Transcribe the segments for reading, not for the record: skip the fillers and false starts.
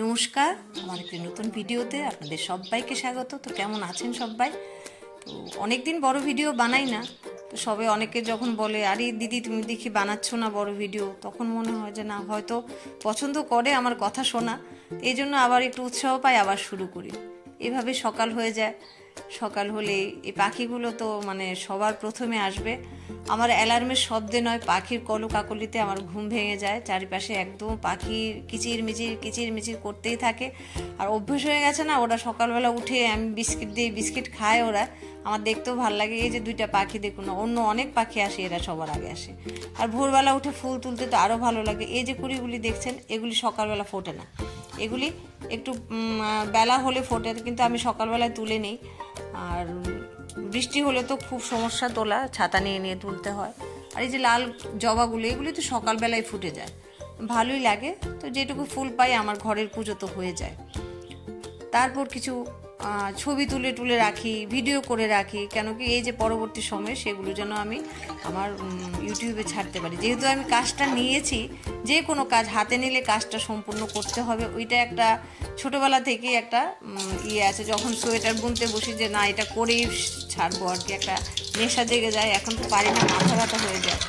নমস্কার, আমার একটি নতুন ভিডিওতে আপনাদের সবাইকে স্বাগত। তো কেমন আছেন সবাই? তো অনেকদিন বড় ভিডিও বানাই না, তো সবে অনেকে যখন বলে আরে দিদি তুমি দেখি বানাচ্ছ না বড় ভিডিও, তখন মনে হয় যে না, হয়তো পছন্দ করে আমার কথা শোনা, এই জন্য আবার একটু উৎসাহ পাই, আবার শুরু করি। এভাবে সকাল হয়ে যায়। সকাল হলে এই পাখিগুলো তো মানে সবার প্রথমে আসবে। আমার অ্যালার্মের শব্দে নয়, পাখির কলকাকলিতে আমার ঘুম ভেঙে যায়। চারিপাশে একদম পাখি কিচিরমিচির করতেই থাকে। আর অভ্যেস হয়ে গেছে না, ওরা সকালবেলা উঠে আমি বিস্কিট দিই, বিস্কিট খায় ওরা। আমার দেখতেও ভালো লাগে। এই যে দুইটা পাখি দেখুন না, অন্য অনেক পাখি আসে, এরা সবার আগে আসে। আর ভোরবেলা উঠে ফুল তুলতে তো আরও ভালো লাগে। এই যে কুড়িগুলি দেখছেন, এগুলি সকালবেলা ফোটে না, এগুলি একটু বেলা হলে ফোটে, কিন্তু আমি সকালবেলায় তুলে নিই। আর বৃষ্টি হলে তো খুব সমস্যা, তোলা ছাতা নিয়ে নিয়ে তুলতে হয়। আর এই যে লাল জবাগুলো, এগুলি তো সকালবেলায় ফুটে যায়, ভালোই লাগে। তো যেটুকু ফুল পাই আমার ঘরের পুজো তো হয়ে যায়। তারপর কিছু ছবি তুলে রাখি, ভিডিও করে রাখি, কেন কি এই যে পরবর্তী সময়ে সেগুলো যেন আমি আমার ইউটিউবে ছাড়তে পারি। যেহেতু আমি কাজটা নিয়েছি, যে কোনো কাজ হাতে নিলে কাজটা সম্পূর্ণ করতে হবে, ওইটা একটা ছোটোবেলা থেকেই একটা ইয়ে আছে। যখন সোয়েটার বুনতে বসি যে না, এটা করেই ছাড়বো আর কি, একটা নেশা জেগে যায়। এখন তো পারি না, মাথা ব্যথা হয়ে যায়।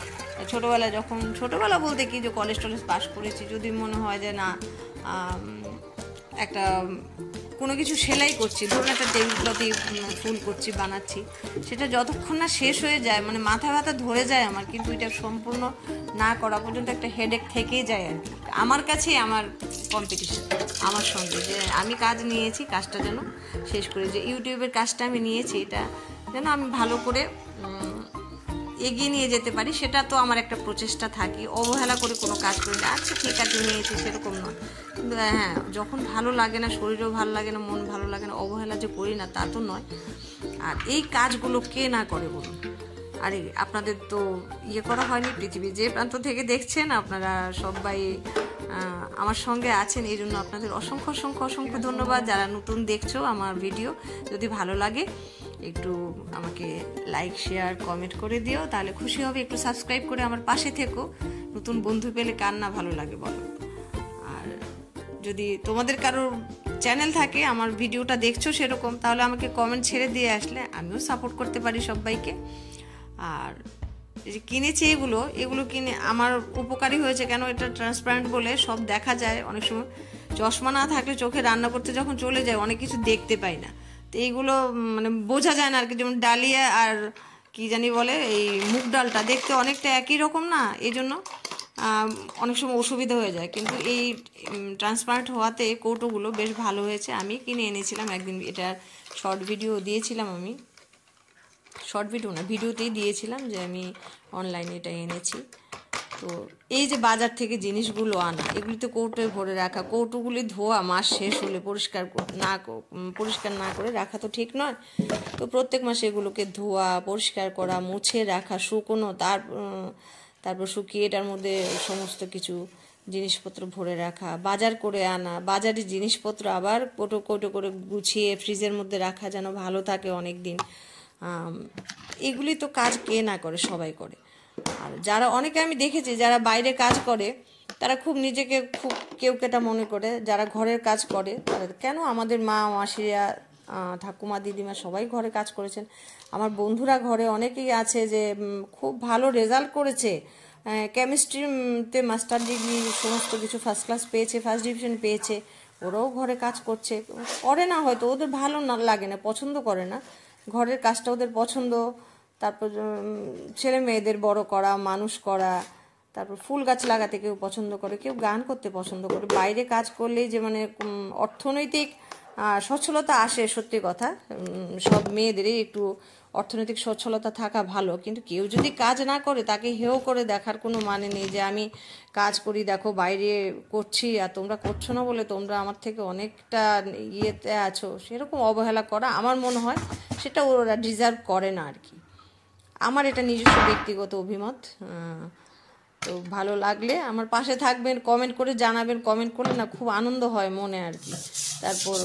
ছোটোবেলা বলতে কি, যে কলেজ পাস করেছি, যদি মনে হয় যে না একটা কোনো কিছু সেলাই করছি, ধরুন একটা টেবিল ক্লথে ফুল করছি, বানাচ্ছি, সেটা যতক্ষণ না শেষ হয়ে যায়, মানে মাথা ব্যথা ধরে যায় আমার, কিন্তু এটা সম্পূর্ণ না করা পর্যন্ত একটা হেডেক থেকেই যায় আর কি। আমার কাছেই আমার কম্পিটিশন আমার সঙ্গে, যে আমি কাজ নিয়েছি, কাজটা যেন শেষ করে, যে ইউটিউবের কাজটা আমি নিয়েছি, এটা যেন আমি ভালো করে এগিয়ে নিয়ে যেতে পারি, সেটা তো আমার একটা প্রচেষ্টা থাকে। অবহেলা করে কোনো কাজ করি না, আচ্ছা ঠিক আছে নিয়েছি, সেরকম নয়। কিন্তু হ্যাঁ, যখন ভালো লাগে না, শরীরও ভালো লাগে না, মন ভালো লাগে না, অবহেলা যে করি না তা তো নয়। আর এই কাজগুলো কে না করে বলুন? আরে আপনাদের তো করা হয়নি। পৃথিবীর যে প্রান্ত থেকে দেখছেন, আপনারা সবাই আমার সঙ্গে আছেন, এই জন্য আপনাদের অসংখ্য অসংখ্য অসংখ্য ধন্যবাদ। যারা নতুন দেখছো আমার ভিডিও, যদি ভালো লাগে একটু আমাকে লাইক, শেয়ার, কমেন্ট করে দিও, তাহলে খুশি হবে। একটু সাবস্ক্রাইব করে আমার পাশে থেকো। নতুন বন্ধু পেলে কার না ভালো লাগে বলো? আর যদি তোমাদের কারোর চ্যানেল থাকে, আমার ভিডিওটা দেখছো সেরকম, তাহলে আমাকে কমেন্ট ছেড়ে দিয়ে আসলে আমিও সাপোর্ট করতে পারি সবাইকে। আর এই যে কিনেছি, এগুলো কিনে আমার উপকারী হয়েছে। কেন? এটা ট্রান্সপারেন্ট বলে সব দেখা যায়। অনেক সময় চশমা না থাকলে চোখে রান্না করতে যখন চলে যায়, অনেক কিছু দেখতে পাই না। তো এইগুলো মানে বোঝা যায় না আর কি। যেমন ডালিয়া আর কি জানি বলে, এই মুগ ডালটা দেখতে অনেকটা একই রকম না, এই জন্য অনেক সময় অসুবিধা হয়ে যায়। কিন্তু এই ট্রান্সপারেন্ট হওয়াতে কৌটোগুলো বেশ ভালো হয়েছে। আমি কিনে এনেছিলাম একদিন, এটার শর্ট ভিডিও দিয়েছিলাম, আমি শর্ট ভিডিও না, ভিডিওতেই দিয়েছিলাম যে আমি অনলাইনে এটা এনেছি। তো এই যে বাজার থেকে জিনিসগুলো আনা, এগুলিতে কৌটোয় ভরে রাখা, কৌটোগুলি ধোয়া মাস শেষ হলে পরিষ্কার না করে রাখা তো ঠিক নয়। তো প্রত্যেক মাসে এগুলোকে ধোয়া, পরিষ্কার করা, মুছে রাখা, শুকনো, তারপর শুকিয়ে এটার মধ্যে সমস্ত কিছু জিনিসপত্র ভরে রাখা, বাজার করে আনা, বাজারের জিনিসপত্র আবার কৌটো করে গুছিয়ে ফ্রিজের মধ্যে রাখা, যেন ভালো থাকে অনেক দিন। এগুলি তো কাজ কে না করে, সবাই করে। আর যারা অনেকে আমি দেখেছি যারা বাইরে কাজ করে, তারা খুব নিজেকে খুব কেউকেটা মনে করে। যারা ঘরের কাজ করে, তারা কেন, আমাদের মা, মাসিরা, ঠাকুমা, দিদিমা সবাই ঘরে কাজ করেছেন। আমার বন্ধুরা ঘরে অনেকেই আছে যে খুব ভালো রেজাল্ট করেছে, কেমিস্ট্রিতে মাস্টার ডিগ্রি, সমস্ত কিছু ফার্স্ট ক্লাস পেয়েছে, ফার্স্ট ডিভিশন পেয়েছে। ওরাও ঘরে কাজ করছে, করে না, হয়তো ওদের ভালো না লাগে না, পছন্দ করে না, ঘরের কাজটা ওদের পছন্দ। তারপর ছেলে মেয়েদের বড় করা, মানুষ করা, তারপর ফুল গাছ লাগাতে কেউ পছন্দ করে, কেউ গান করতে পছন্দ করে। বাইরে কাজ করলেই যে মানে অর্থনৈতিক সচ্ছলতা আসে, সত্যি কথা, সব মেয়েদেরই একটু অর্থনৈতিক সচ্ছলতা থাকা ভালো। কিন্তু কেউ যদি কাজ না করে, তাকে হেয় করে দেখার কোনো মানে নেই, যে আমি কাজ করি, দেখো বাইরে করছি আর তোমরা করছো না বলে তোমরা আমার থেকে অনেকটা ইয়েতে আছো, সেরকম অবহেলা করা আমার মনে হয় সেটা ওরা ডিজার্ভ করে না আর কি। আমার এটা নিজস্ব ব্যক্তিগত অভিমত। তো ভালো লাগলে আমার পাশে থাকবেন, কমেন্ট করে জানাবেন। কমেন্ট করলে না খুব আনন্দ হয় মনে আর কি। তারপর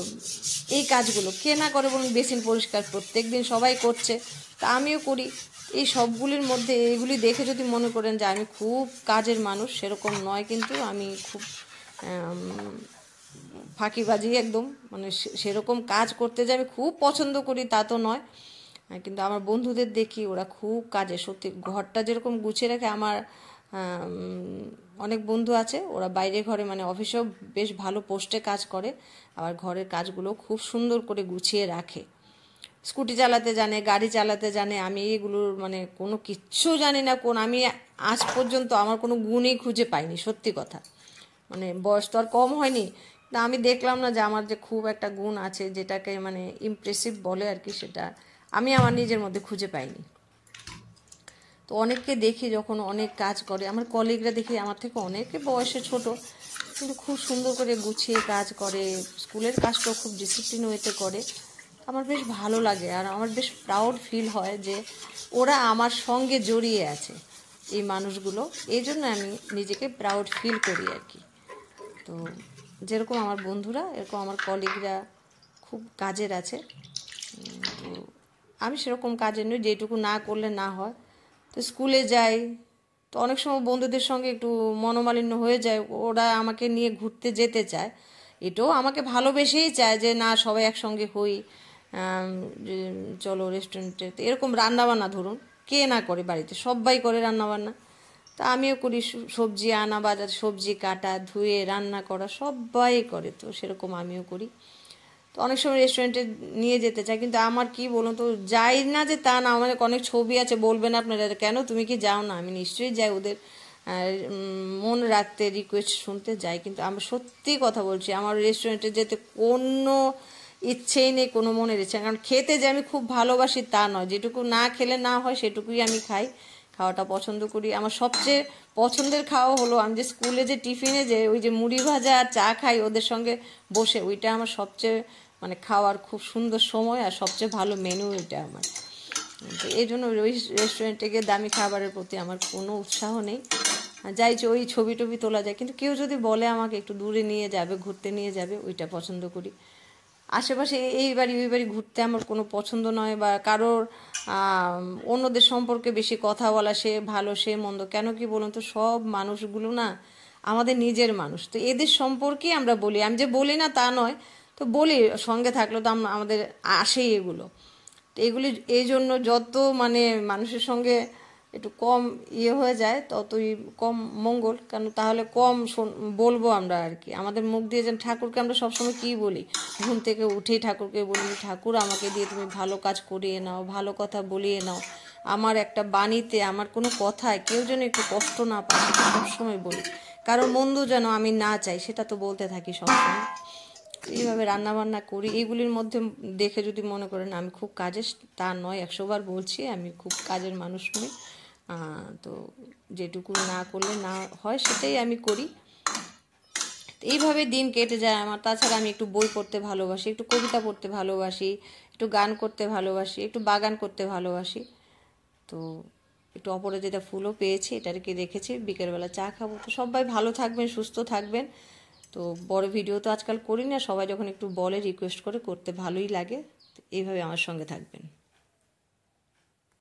এই কাজগুলো কে না করে বলুন? বেসিন পরিষ্কার প্রত্যেক দিন সবাই করছে, তা আমিও করি। এই সবগুলির মধ্যে এগুলি দেখে যদি মনে করেন যে আমি খুব কাজের মানুষ, সেরকম নয়, কিন্তু আমি খুব ফাঁকিবাজি একদম, মানে সেরকম কাজ করতে যে আমি খুব পছন্দ করি তা তো নয়, কিন্তু আমার বন্ধুদের দেখি ওরা খুব কাজে, সত্যি ঘরটা যেরকম গুছিয়ে রাখে। আমার অনেক বন্ধু আছে, ওরা বাইরে ঘরে মানে অফিসেও বেশ ভালো পোস্টে কাজ করে, আবার ঘরের কাজগুলো খুব সুন্দর করে গুছিয়ে রাখে। স্কুটি চালাতে জানে, গাড়ি চালাতে জানে, আমি এগুলোর মানে কোনো কিচ্ছু জানি না। আমি আজ পর্যন্ত আমার কোনো গুণই খুঁজে পাইনি, সত্যি কথা। মানে বয়স তো আর কম হয়নি, না আমি দেখলাম না যে আমার যে খুব একটা গুণ আছে যেটাকে মানে ইমপ্রেসিভ বলে আর কি, সেটা আমি আমার নিজের মধ্যে খুঁজে পাইনি। তো অনেককে দেখি যখন অনেক কাজ করে, আমার কলিগরা দেখি আমার থেকে অনেকে বয়সে ছোট, কিন্তু খুব সুন্দর করে গুছিয়ে কাজ করে, স্কুলের কাজটাও খুব ডিসিপ্লিন ওয়েতে করে। আমার বেশ ভালো লাগে, আর আমার বেশ প্রাউড ফিল হয় যে ওরা আমার সঙ্গে জড়িয়ে আছে, এই মানুষগুলো। এই জন্য আমি নিজেকে প্রাউড ফিল করি আর কি। তো যেরকম আমার বন্ধুরা, এরকম আমার কলিগরা খুব কাজের আছে। তো আমি সেরকম কাজের নই, যেটুকু না করলে না হয়। তো স্কুলে যাই, তো অনেক সময় বন্ধুদের সঙ্গে একটু মনোমালিন্য হয়ে যায়, ওরা আমাকে নিয়ে ঘুরতে যেতে চায়, এটাও আমাকে ভালোবেসেই চায় যে না সবাই একসঙ্গে হই, চলো রেস্টুরেন্টে। তো এরকম রান্নাবান্না ধরুন কে না করে, বাড়িতে সবাই করে রান্নাবান্না, তা আমিও করি। সবজি আনা, বাজার সবজি কাটা, ধুয়ে রান্না করা সবাই করে, তো সেরকম আমিও করি। তো অনেক সময় রেস্টুরেন্টে নিয়ে যেতে চাই, কিন্তু আমার কি বলুন তো, যাই না যে তা না, আমার অনেক ছবি আছে, বলবেন আপনারা কেন তুমি কি যাও না, আমি নিশ্চয়ই যাই, ওদের মন রাখতে, রিকোয়েস্ট শুনতে যাই। কিন্তু আমি সত্যি কথা বলছি, আমার রেস্টুরেন্টে যেতে কোনো ইচ্ছেই নেই, কোনো মনের ইচ্ছে, কারণ খেতে যে আমি খুব ভালোবাসি তা নয়, যেটুকু না খেলে না হয় সেটুকুই আমি খাই, খাওয়াটা পছন্দ করি। আমার সবচেয়ে পছন্দের খাওয়া হলো, আমি যে স্কুলে যে টিফিনে যে ওই যে মুড়ি ভাজা আর চা খাই ওদের সঙ্গে বসে, ওইটা আমার সবচেয়ে মানে খাওয়ার খুব সুন্দর সময়, আর সবচেয়ে ভালো মেনু ওইটা আমার। তো এই জন্য ওই রেস্টুরেন্টে গিয়ে দামি খাবারের প্রতি আমার কোনো উৎসাহ নেই। যাই ওই ছবি টবি তোলা যায়, কিন্তু কেউ যদি বলে আমাকে একটু দূরে নিয়ে যাবে, ঘুরতে নিয়ে যাবে, ওইটা পছন্দ করি। আশেপাশে এই বাড়ি ওই বাড়ি ঘুরতে আমার কোনো পছন্দ নয়, বা কারোর অন্যদের সম্পর্কে বেশি কথা বলা, সে ভালো সে মন্দ, কেন কি বলুন তো, সব মানুষগুলো না আমাদের নিজের মানুষ, তো এদের সম্পর্কেই আমরা বলি। আমি যে বলি না তা নয়, তো বলি, সঙ্গে থাকলে তো আমাদের আসেই এগুলো। তো এগুলি এই জন্য যত মানে মানুষের সঙ্গে একটু কম হয়ে যায় ততই কম মঙ্গল, কেন তাহলে কম বলবো আমরা আর কি। আমাদের মুখ দিয়ে যেন ঠাকুরকে আমরা সবসময় কী বলি, ঘুম থেকে উঠেই ঠাকুরকে বলি, ঠাকুর আমাকে দিয়ে তুমি ভালো কাজ করিয়ে নাও, ভালো কথা বলিয়ে নাও, আমার একটা বাণীতে, আমার কোনো কথায় কেউ যেন একটু কষ্ট না পায়, সবসময় বলি, কারণ মন্দ যেন আমি না চাই, সেটা তো বলতে থাকি সবসময়। এইভাবে রান্নাবান্না করি। এইগুলির মধ্যে দেখে যদি মনে করেন আমি খুব কাজের, তা নয়, 100 বার বলছি আমি খুব কাজের মানুষ নই। তো যেটুকু না করলে না হয় সেটাই আমি করি। এইভাবে দিন কেটে যায় আমার। তাছাড়া আমি একটু বই পড়তে ভালোবাসি, একটু কবিতা পড়তে ভালোবাসি, একটু গান করতে ভালোবাসি, একটু বাগান করতে ভালোবাসি। তো একটু অপরাজিতা ফুলও পেয়েছি, এটাকে রেখেছি, বিকেলবেলা চা খাবো। তো সবাই ভালো থাকবেন, সুস্থ থাকবেন। তো বড় ভিডিও তো আজকাল করি না, সবাই যখন একটু বলে, রিকোয়েস্ট করে, করতে ভালোই লাগে। এইভাবে আমার সঙ্গে থাকবেন।